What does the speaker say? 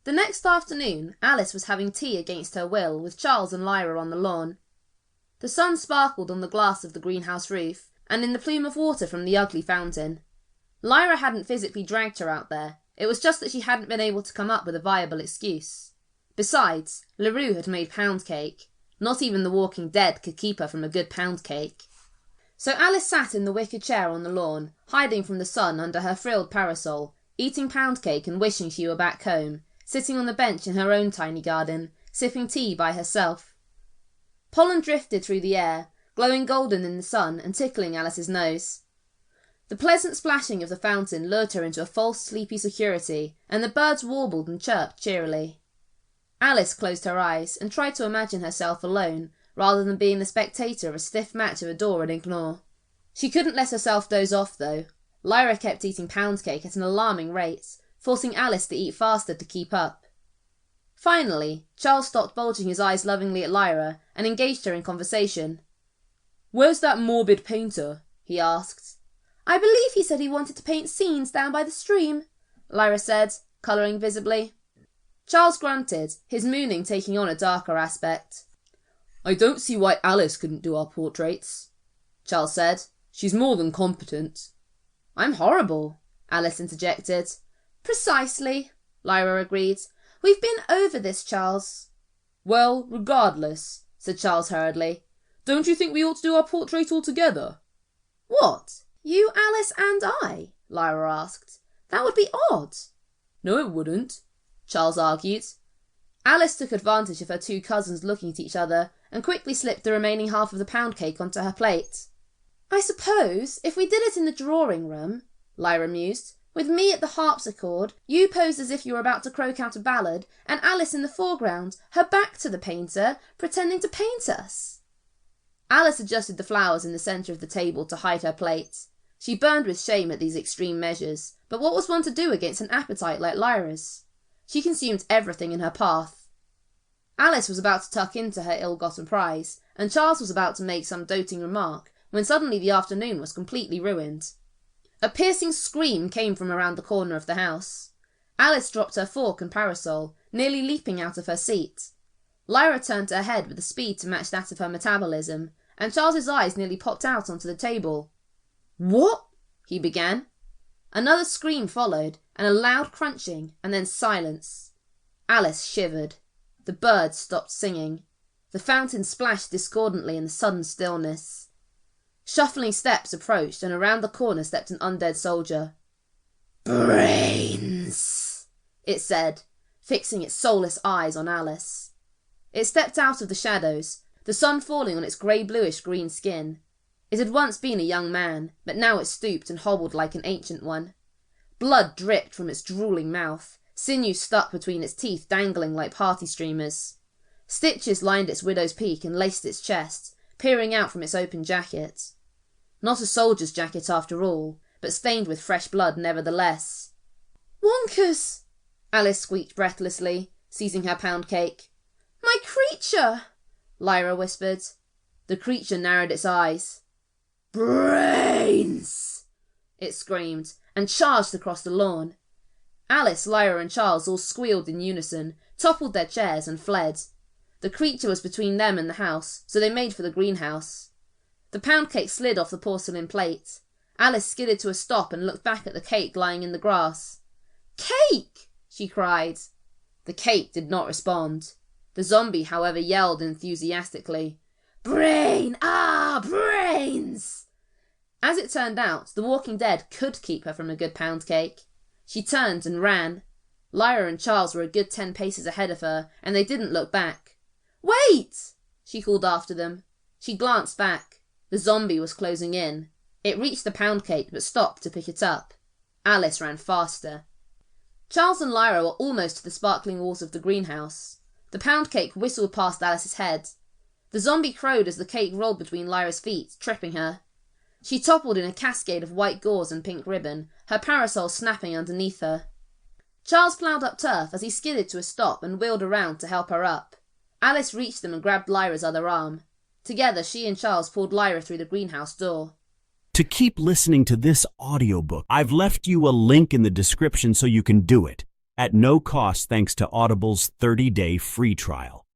The next afternoon, Alice was having tea against her will with Charles and Lyra on the lawn. The sun sparkled on the glass of the greenhouse roof and in the plume of water from the ugly fountain. Lyra hadn't physically dragged her out there. It was just that she hadn't been able to come up with a viable excuse. Besides, LaRue had made pound cake. Not even the Walking Dead could keep her from a good pound cake. So Alice sat in the wicker chair on the lawn, hiding from the sun under her frilled parasol, eating pound cake and wishing she were back home, sitting on the bench in her own tiny garden, sipping tea by herself. Pollen drifted through the air, glowing golden in the sun and tickling Alice's nose. The pleasant splashing of the fountain lured her into a false sleepy security, and the birds warbled and chirped cheerily. Alice closed her eyes and tried to imagine herself alone, rather than being the spectator of a stiff match of adore and ignore. She couldn't let herself doze off, though. Lyra kept eating pound cake at an alarming rate, forcing Alice to eat faster to keep up. Finally, Charles stopped bulging his eyes lovingly at Lyra and engaged her in conversation. "Where's that morbid painter?" he asked. "I believe he said he wanted to paint scenes down by the stream," Lyra said, colouring visibly. Charles grunted, his mooning taking on a darker aspect. "I don't see why Alice couldn't do our portraits," Charles said. "She's more than competent." "I'm horrible," Alice interjected. "Precisely," Lyra agreed. "We've been over this, Charles." "Well, regardless," said Charles hurriedly, "don't you think we ought to do our portrait all together?" "What? You, Alice, and I?" Lyra asked. "That would be odd." "No, it wouldn't," Charles argued. Alice took advantage of her two cousins looking at each other and quickly slipped the remaining half of the pound cake onto her plate. "I suppose, if we did it in the drawing room," Lyra mused, "with me at the harpsichord, you posed as if you were about to croak out a ballad, and Alice in the foreground, her back to the painter, pretending to paint us." Alice adjusted the flowers in the centre of the table to hide her plate. She burned with shame at these extreme measures, but what was one to do against an appetite like Lyra's? She consumed everything in her path. Alice was about to tuck into her ill-gotten prize, and Charles was about to make some doting remark, when suddenly the afternoon was completely ruined. A piercing scream came from around the corner of the house. Alice dropped her fork and parasol, nearly leaping out of her seat. Lyra turned her head with a speed to match that of her metabolism, and Charles's eyes nearly popped out onto the table. "What?" he began. Another scream followed, and a loud crunching, and then silence. Alice shivered. The birds stopped singing. The fountain splashed discordantly in the sudden stillness. Shuffling steps approached, and around the corner stepped an undead soldier. "Brains," it said, fixing its soulless eyes on Alice. It stepped out of the shadows, the sun falling on its grey-bluish-green skin. It had once been a young man, but now it stooped and hobbled like an ancient one. Blood dripped from its drooling mouth, sinews stuck between its teeth dangling like party streamers. Stitches lined its widow's peak and laced its chest, peering out from its open jacket. Not a soldier's jacket after all, but stained with fresh blood nevertheless. "Wonkers!" Alice squeaked breathlessly, seizing her pound cake. "My creature!" Lyra whispered. The creature narrowed its eyes. "Brains!" it screamed, and charged across the lawn. Alice, Lyra and Charles all squealed in unison, toppled their chairs and fled. The creature was between them and the house, so they made for the greenhouse. The pound cake slid off the porcelain plate. Alice skidded to a stop and looked back at the cake lying in the grass. "Cake!" she cried. The cake did not respond. The zombie, however, yelled enthusiastically. "Brain! Ah, brains!" As it turned out, the Walking Dead could keep her from a good pound cake. She turned and ran. Lyra and Charles were a good 10 paces ahead of her, and they didn't look back. "Wait!" she called after them. She glanced back. The zombie was closing in. It reached the pound cake, but stopped to pick it up. Alice ran faster. Charles and Lyra were almost to the sparkling walls of the greenhouse. The pound cake whistled past Alice's head. The zombie crowed as the cake rolled between Lyra's feet, tripping her. She toppled in a cascade of white gauze and pink ribbon, her parasol snapping underneath her. Charles ploughed up turf as he skidded to a stop and wheeled around to help her up. Alice reached them and grabbed Lyra's other arm. Together, she and Charles pulled Lyra through the greenhouse door. To keep listening to this audiobook, I've left you a link in the description so you can do it. at no cost thanks to Audible's 30-day free trial.